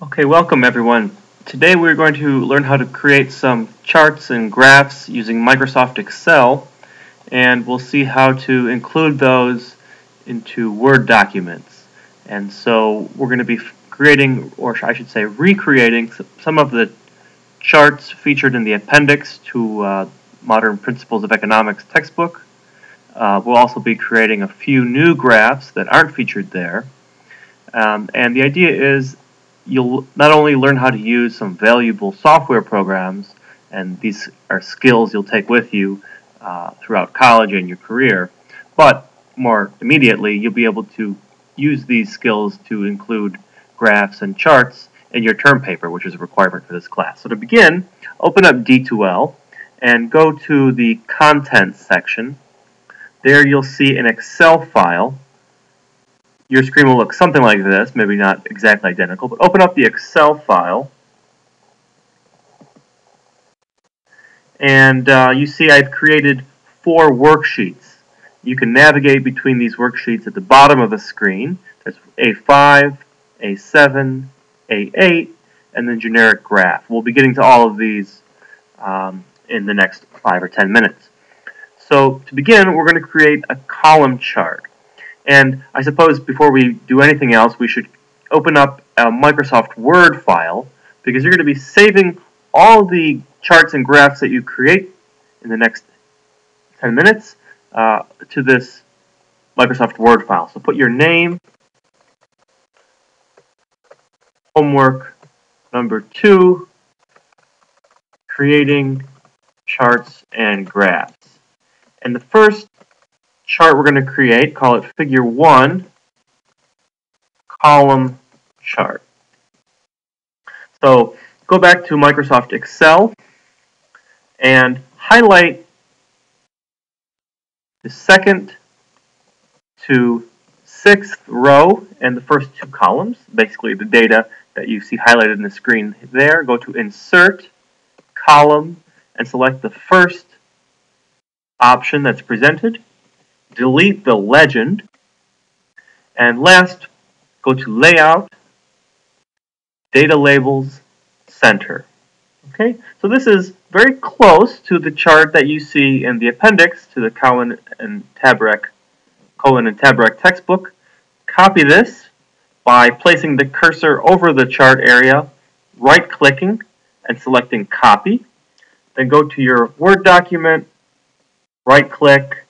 Okay, welcome everyone. Today we're going to learn how to create some charts and graphs using Microsoft Excel, and we'll see how to include those into Word documents. And so we're going to be creating, or I should say recreating, some of the charts featured in the appendix to Modern Principles of Economics textbook. We'll also be creating a few new graphs that aren't featured there. And the idea is you'll not only learn how to use some valuable software programs, and these are skills you'll take with you throughout college and your career, but more immediately you'll be able to use these skills to include graphs and charts in your term paper, which is a requirement for this class. So to begin, open up D2L and go to the Contents section. There you'll see an Excel file. Your screen will look something like this, maybe not exactly identical, but open up the Excel file. And you see I've created 4 worksheets. You can navigate between these worksheets at the bottom of the screen. There's A5, A7, A8, and then generic graph. We'll be getting to all of these in the next 5 or 10 minutes. So to begin, we're going to create a column chart. And I suppose before we do anything else, we should open up a Microsoft Word file, because you're going to be saving all the charts and graphs that you create in the next 10 minutes to this Microsoft Word file. So put your name, homework number 2, creating charts and graphs. And the first chart we're going to create, call it Figure 1, column chart. So go back to Microsoft Excel and highlight the second to 6th row and the first 2 columns, basically the data that you see highlighted in the screen there. Go to Insert, Column, and select the first option that's presented. Delete the legend, and last, go to Layout, Data Labels, Center. Okay, so this is very close to the chart that you see in the appendix to the Cohen and Tabarrok textbook. Copy this by placing the cursor over the chart area, right-clicking, and selecting Copy. Then go to your Word document, right-click,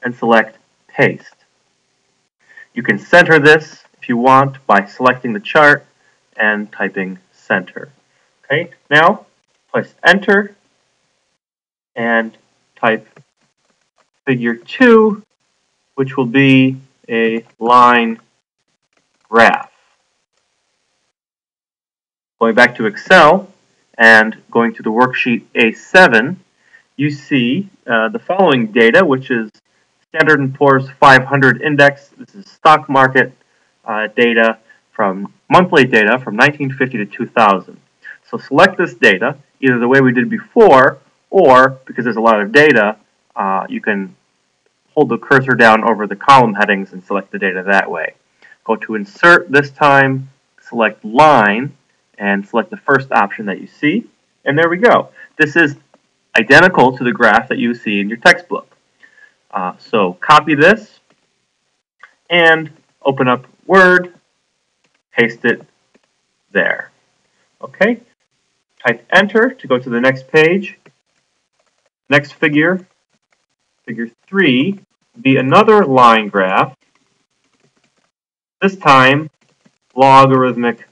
and select Paste. You can center this if you want by selecting the chart and typing Center. Okay, now press Enter and type Figure 2, which will be a line graph. Going back to Excel and going to the worksheet A7, you see the following data, which is Standard & Poor's 500 index. This is stock market data from monthly data from 1950 to 2000. So select this data either the way we did before, or because there's a lot of data, you can hold the cursor down over the column headings and select the data that way. Go to Insert this time, select Line, and select the first option that you see, and there we go. This is identical to the graph that you see in your textbook. So copy this and open up Word, paste it there. Okay, type Enter to go to the next page. Next figure, Figure 3, be another line graph, this time logarithmic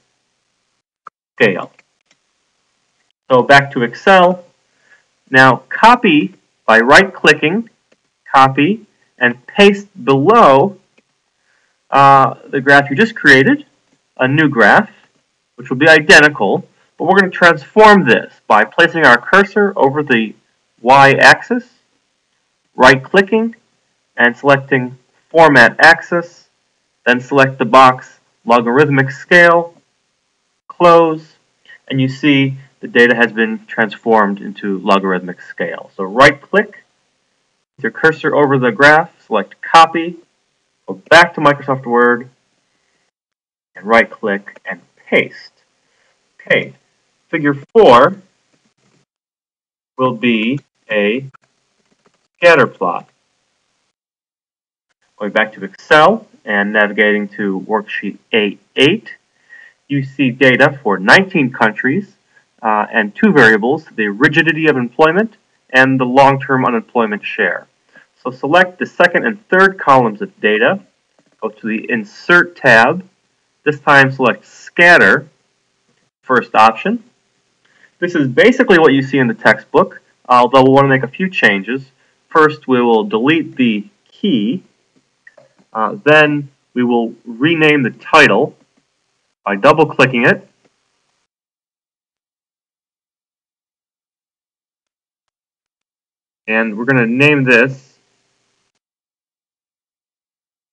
scale. So back to Excel. Now copy by right-clicking, copy, and paste below the graph you just created, a new graph, which will be identical, but we're going to transform this by placing our cursor over the y-axis, right-clicking, and selecting Format Axis, then select the box Logarithmic Scale, close, and you see the data has been transformed into logarithmic scale. So right-click with your cursor over the graph, select Copy, go back to Microsoft Word, and right-click and paste. Okay, figure 4 will be a scatter plot. Going back to Excel and navigating to worksheet A8, you see data for 19 countries and 2 variables, the rigidity of employment and the long-term unemployment share. So select the second and third columns of data, go to the Insert tab, this time select Scatter, first option. This is basically what you see in the textbook, although we'll want to make a few changes. First, we will delete the key, then we will rename the title by double-clicking it. And we're going to name this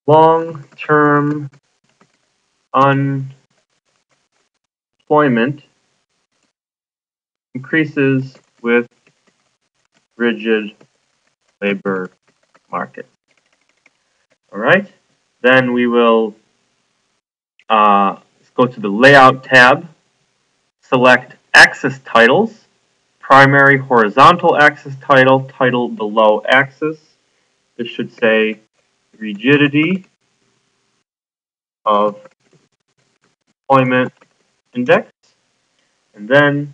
Long-Term Unemployment Increases with Rigid Labor Market. All right. Then we will go to the Layout tab, select Axis Titles, Primary Horizontal Axis Title, Title below Axis. This should say Rigidity of Employment Index. And then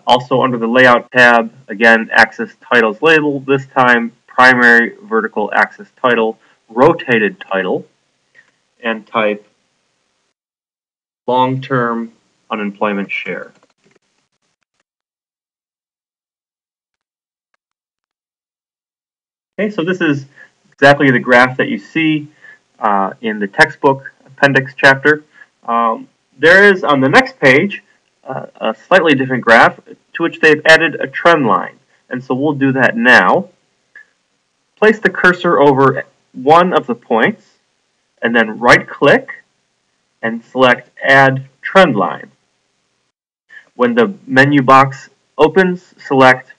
also under the Layout tab, again, Axis Titles label, this time Primary Vertical Axis Title, Rotated Title, and type Long-Term Unemployment Share. Okay, so this is exactly the graph that you see in the textbook appendix chapter. There is on the next page a slightly different graph to which they've added a trend line. And so we'll do that now. Place the cursor over one of the points and then right-click and select Add Trend Line. When the menu box opens, select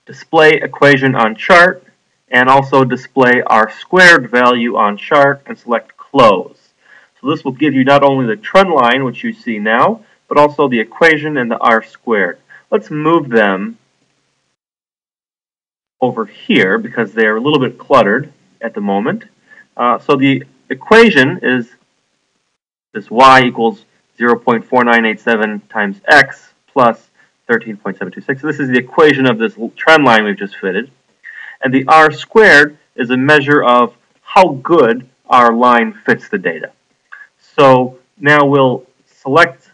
Display Equation on Chart and also display R squared value on chart and select Close. So this will give you not only the trend line, which you see now, but also the equation and the R squared. Let's move them over here because they are a little bit cluttered at the moment. So the equation is this y equals 0.4987 times x plus 13.726. So this is the equation of this trend line we've just fitted. And the R squared is a measure of how good our line fits the data. So now we'll select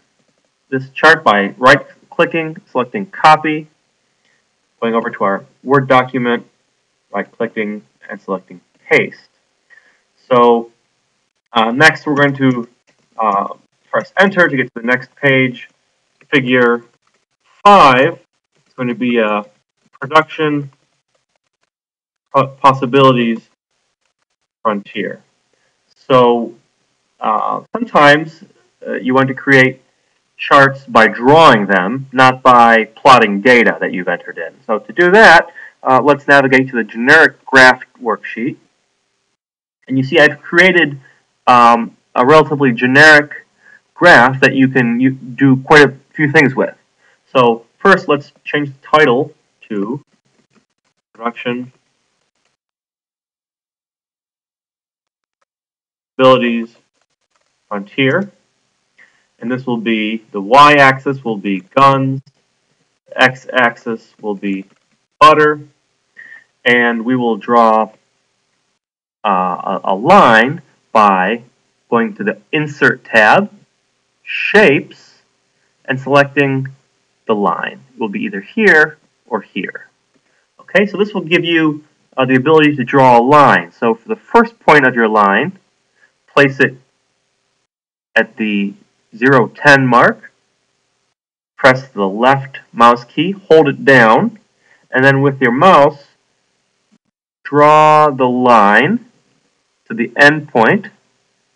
this chart by right-clicking, selecting Copy, going over to our Word document, right-clicking, and selecting Paste. So next we're going to press Enter to get to the next page. Figure 5 is going to be a production possibilities frontier. So sometimes you want to create charts by drawing them, not by plotting data that you've entered in. So to do that, let's navigate to the generic graph worksheet. And you see I've created a relatively generic graph that you can do quite a few things with. So first, let's change the title to Production Abilities Frontier. And this will be, the y-axis will be guns, the x-axis will be butter, and we will draw a line by going to the Insert tab, Shapes, and selecting the line. It will be either here or here. Okay, so this will give you the ability to draw a line. So for the first point of your line, place it at the 0-10 mark, press the left mouse key, hold it down, and then with your mouse, draw the line to the end point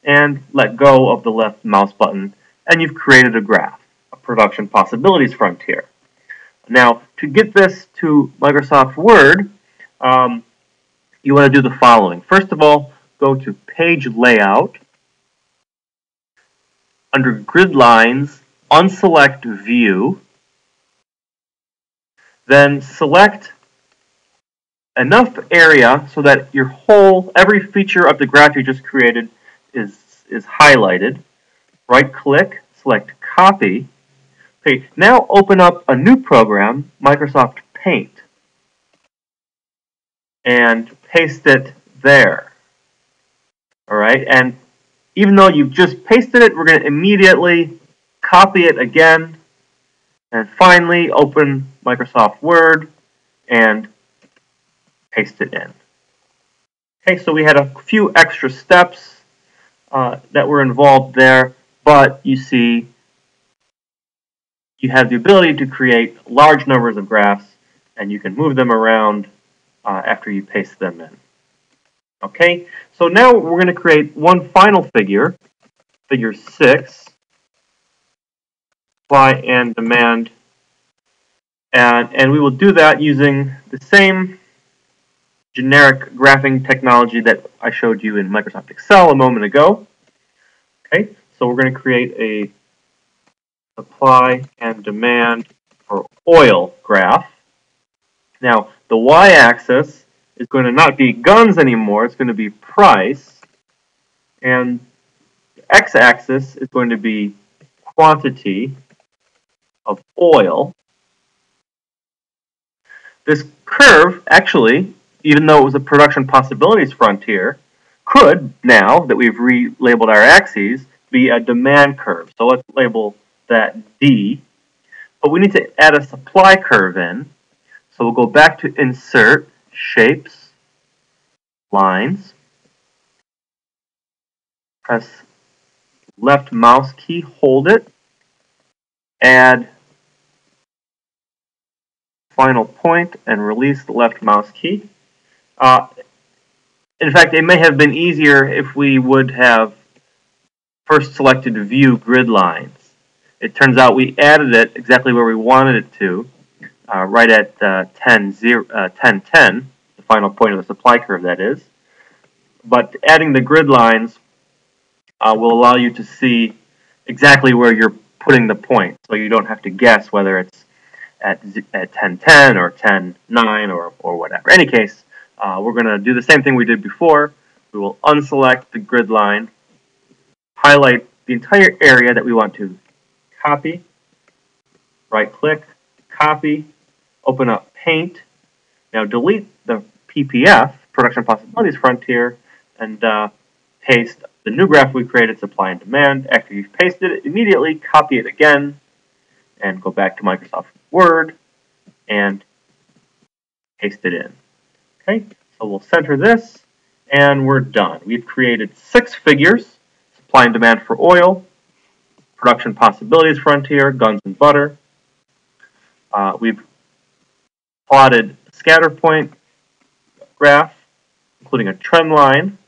and let go of the left mouse button, and you've created a graph, a production possibilities frontier. Now, to get this to Microsoft Word, you want to do the following. First of all, go to Page Layout. Under Grid Lines, unselect View, then select enough area so that every feature of the graph you just created is highlighted. Right click, select Copy. Okay, now open up a new program, Microsoft Paint, and paste it there. All right, and even though you've just pasted it, we're going to immediately copy it again, and finally open Microsoft Word and paste it in. Okay, so we had a few extra steps that were involved there, but you see you have the ability to create large numbers of graphs, and you can move them around after you paste them in. Okay, so now we're going to create one final figure, figure 6, supply and demand, and we will do that using the same generic graphing technology that I showed you in Microsoft Excel a moment ago. Okay, so we're going to create a supply and demand for oil graph. Now, the y-axis is going to not be guns anymore, it's going to be price, and the x-axis is going to be quantity of oil. This curve, actually, even though it was a production possibilities frontier, could, now that we've relabeled our axes, be a demand curve. So let's label that D. But we need to add a supply curve in. So we'll go back to Insert, Shapes, Lines, press left mouse key, hold it, add final point, and release the left mouse key. In fact, it may have been easier if we would have first selected View Grid Lines. It turns out we added it exactly where we wanted it to, right at 10:10, the final point of the supply curve, that is. But adding the grid lines will allow you to see exactly where you're putting the point, so you don't have to guess whether it's at 10:10 or 10:9 or whatever. In any case, we're going to do the same thing we did before. We will unselect the grid line, highlight the entire area that we want to copy, right-click, copy, open up Paint. Now delete the PPF, Production Possibilities Frontier, and paste the new graph we created, supply and demand. After you've pasted it, immediately copy it again, and go back to Microsoft Word and paste it in. Okay, so we'll center this, and we're done. We've created 6 figures: supply and demand for oil, production possibilities frontier, guns and butter. We've plotted a scatter point graph, including a trend line.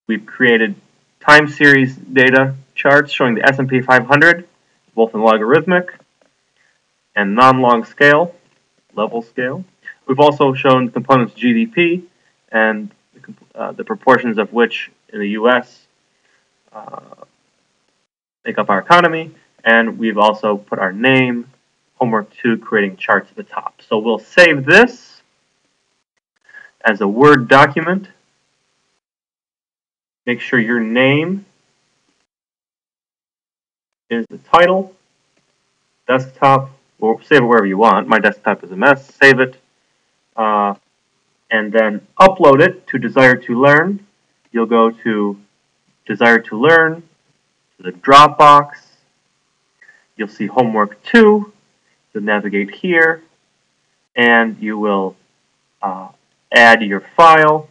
We've created time series data charts showing the S&P 500, both in logarithmic and non-log scale, level scale. We've also shown the components GDP and the proportions of which in the U.S. Make up our economy, and we've also put our name, homework 2, creating charts at the top. So we'll save this as a Word document. Make sure your name is the title, desktop, or save it wherever you want. My desktop is a mess. Save it, and then upload it to Desire to Learn. You'll go to Desire to Learn, to the Dropbox. You'll see homework 2. You'll navigate here, and you will add your file.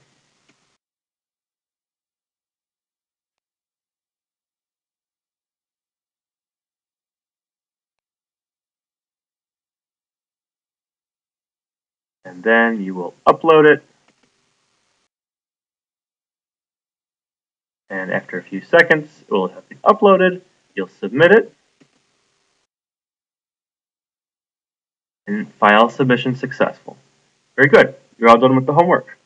And then you will upload it. And after a few seconds, it will have been uploaded. You'll submit it. And file submission successful. Very good. You're all done with the homework.